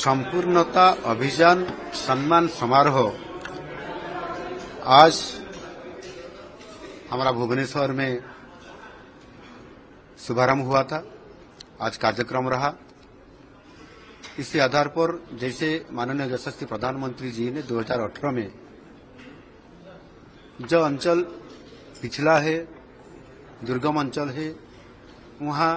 संपूर्णता अभियान सम्मान समारोह आज हमारा भुवनेश्वर में शुभारंभ हुआ था। आज कार्यक्रम रहा। इसी आधार पर जैसे माननीय यशस्वी प्रधानमंत्री जी ने 2018 में जो अंचल पिछड़ा है, दुर्गम अंचल है, वहाँ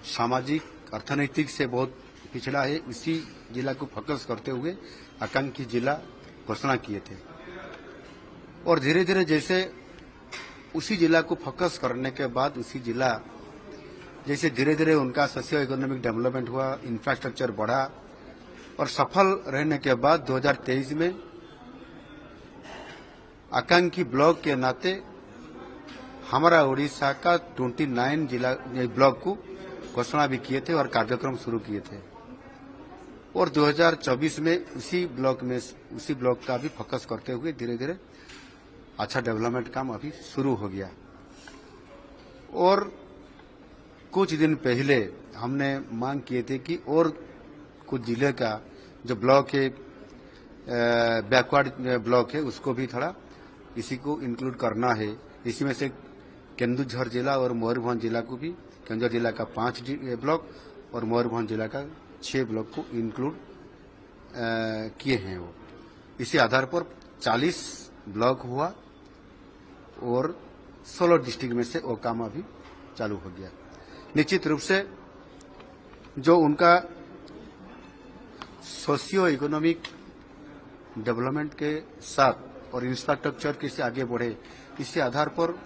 सामाजिक अर्थनैतिक से बहुत पिछड़ा है, इसी जिला को फोकस करते हुए आकांक्षी जिला घोषणा किए थे। और धीरे धीरे जैसे उसी जिला को फोकस करने के बाद उसी जिला जैसे धीरे धीरे उनका सोशियो इकोनॉमिक डेवलपमेंट हुआ, इंफ्रास्ट्रक्चर बढ़ा और सफल रहने के बाद 2023 में आकांक्षी ब्लॉक के नाते हमारा उड़ीसा का 29 जिला ब्लॉक को घोषणा भी किए थे और कार्यक्रम शुरू किए थे। और 2024 में उसी ब्लॉक का भी फोकस करते हुए धीरे धीरे अच्छा डेवलपमेंट काम अभी शुरू हो गया। और कुछ दिन पहले हमने मांग किए थे कि और कुछ जिले का जो ब्लॉक है, बैकवर्ड ब्लॉक है, उसको भी थोड़ा इसी को इंक्लूड करना है। इसी में से केंदुझर जिला और मयूरभंज जिला को भी, केंदुझर जिला का 5 ब्लॉक और मयूरभंज जिला का 6 ब्लॉक को इंक्लूड किए हैं। वो इसी आधार पर 40 ब्लॉक हुआ और 16 डिस्ट्रिक्ट में से वो काम अभी चालू हो गया। निश्चित रूप से जो उनका सोशियो इकोनॉमिक डेवलपमेंट के साथ और इंफ्रास्ट्रक्चर कैसे आगे बढ़े, इसी आधार पर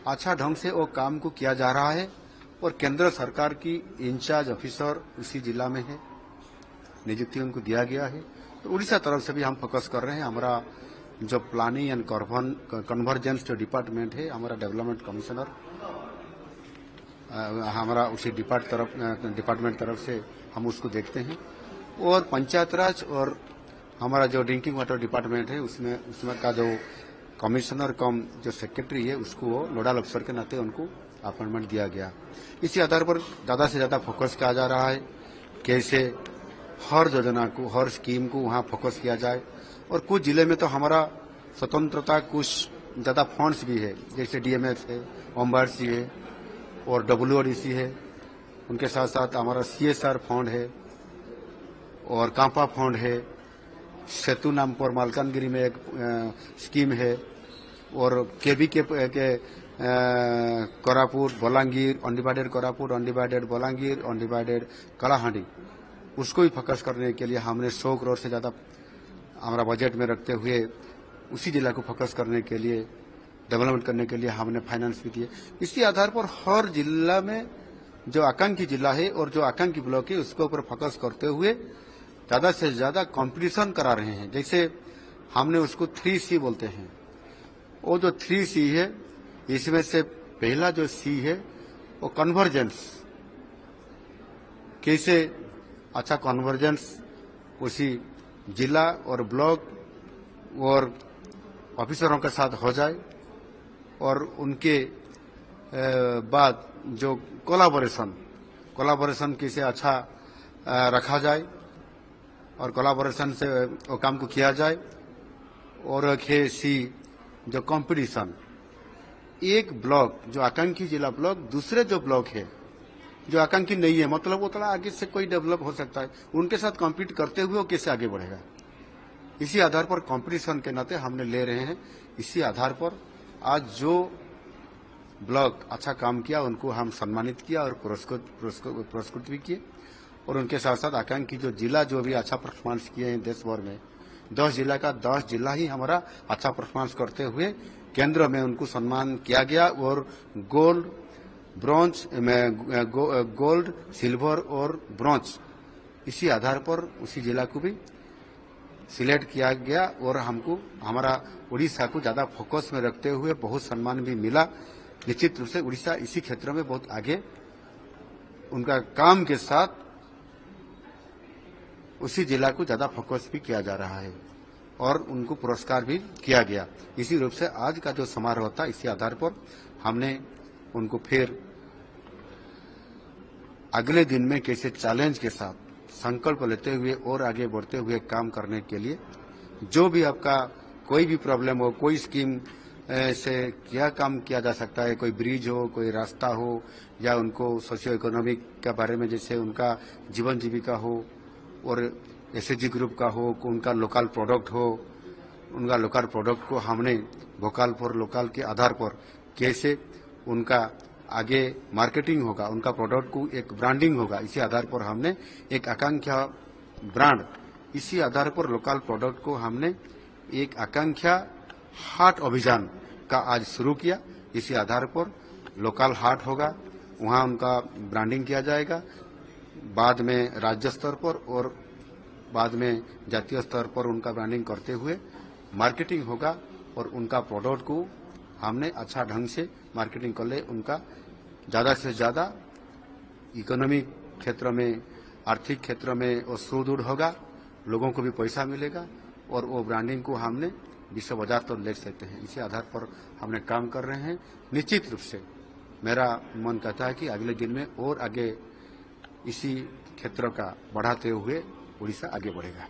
अच्छा ढंग से वो काम को किया जा रहा है। और केंद्र सरकार की इंचार्ज ऑफिसर उसी जिला में है, नियुक्ति उनको दिया गया है। तो उड़ीसा तरफ से भी हम फोकस कर रहे हैं। हमारा जो प्लानिंग एंड कन्वर्जेंस जो डिपार्टमेंट है, हमारा डेवलपमेंट कमिश्नर हमारा उसी डिपार्टमेंट तरफ से हम उसको देखते हैं। और पंचायत राज और हमारा जो ड्रिंकिंग वाटर डिपार्टमेंट है उसमें का जो कमिश्नर कम जो सेक्रेटरी है उसको वो नोडल अफसर के नाते उनको अपॉइंटमेंट दिया गया। इसी आधार पर ज्यादा से ज्यादा फोकस किया जा रहा है कैसे हर योजना को, हर स्कीम को वहाँ फोकस किया जाए। और कुछ जिले में तो हमारा स्वतंत्रता कुछ ज्यादा फंड्स भी है, जैसे डीएमएफ है, ओम्बारसी है और WODC है। उनके साथ साथ हमारा CSR फंड है और कांपा फंड है। सेतु नाम पर मालकानगिरी में एक स्कीम है और केबी के Koraput, Balangir, undivided Koraput, undivided Balangir, undivided Kalahandi, उसको भी फोकस करने के लिए हमने 100 करोड़ से ज्यादा हमारा बजट में रखते हुए उसी जिला को फोकस करने के लिए, डेवलपमेंट करने के लिए हमने फाइनेंस भी दिए। इसी आधार पर हर जिला में जो आकांक्षी जिला है और जो आकांक्षी ब्लॉक है उसके ऊपर फोकस करते हुए ज्यादा से ज्यादा कंपटीशन करा रहे हैं। जैसे हमने उसको 3C बोलते हैं। वो जो 3C है, इसमें से पहला जो C है वो कन्वर्जेंस, कैसे अच्छा कन्वर्जेंस उसी जिला और ब्लॉक और ऑफिसरों के साथ हो जाए और उनके बाद जो कोलाबोरेशन कैसे अच्छा रखा जाए और कोलाबोरेशन से वो काम को किया जाए। और एक है C जो कंपटीशन, एक ब्लॉक जो आकांक्षी जिला ब्लॉक दूसरे जो ब्लॉक है जो आकांक्षी नहीं है, मतलब वो थोड़ा आगे से कोई डेवलप हो सकता है, उनके साथ कम्पीट करते हुए वो कैसे आगे बढ़ेगा। इसी आधार पर कंपटीशन के नाते हमने ले रहे हैं। इसी आधार पर आज जो ब्लॉक अच्छा काम किया उनको हम सम्मानित किया और पुरस्कृत भी किए। और उनके साथ साथ आकांक्षी जो जिला जो भी अच्छा परफॉर्मेंस किए हैं देश भर में 10 जिला का 10 जिला ही हमारा अच्छा परफॉर्मेंस करते हुए केंद्र में उनको सम्मान किया गया। और गोल्ड, सिल्वर और ब्रॉन्ज इसी आधार पर उसी जिला को भी सिलेक्ट किया गया और हमको हमारा उड़ीसा को ज्यादा फोकस में रखते हुए बहुत सम्मान भी मिला। निश्चित रूप से उड़ीसा इसी क्षेत्र में बहुत आगे उनका काम के साथ उसी जिला को ज्यादा फोकस भी किया जा रहा है और उनको पुरस्कार भी किया गया। इसी रूप से आज का जो समारोह था, इसी आधार पर हमने उनको फिर अगले दिन में कैसे चैलेंज के साथ संकल्प लेते हुए और आगे बढ़ते हुए काम करने के लिए जो भी आपका कोई भी प्रॉब्लम हो, कोई स्कीम से क्या काम किया जा सकता है, कोई ब्रिज हो, कोई रास्ता हो, या उनको सोशियो इकोनॉमिक के बारे में जैसे उनका जीवन जीविका हो और एसएचजी ग्रुप का हो, उनका लोकल प्रोडक्ट हो, उनका लोकल प्रोडक्ट को हमने वोकल फॉर लोकल के आधार पर कैसे उनका आगे मार्केटिंग होगा, उनका प्रोडक्ट को एक ब्रांडिंग होगा, इसी आधार पर हमने एक आकांक्षा ब्रांड, इसी आधार पर लोकल प्रोडक्ट को हमने एक आकांक्षा हाट अभियान का आज शुरू किया। इसी आधार पर लोकल हाट होगा, वहां उनका ब्रांडिंग किया जाएगा, बाद में राज्य स्तर पर और बाद में जातीय स्तर पर उनका ब्रांडिंग करते हुए मार्केटिंग होगा और उनका प्रोडक्ट को हमने अच्छा ढंग से मार्केटिंग कर ले, उनका ज्यादा से ज्यादा इकोनॉमिक क्षेत्र में, आर्थिक क्षेत्र में वो सुदृढ़ होगा, लोगों को भी पैसा मिलेगा और वो ब्रांडिंग को हमने विश्व बाजार तो ले सकते हैं। इसी आधार पर हमने काम कर रहे हैं। निश्चित रूप से मेरा मन कहता है कि अगले दिन में और आगे इसी क्षेत्र का बढ़ाते हुए उड़ीसा आगे बढ़ेगा।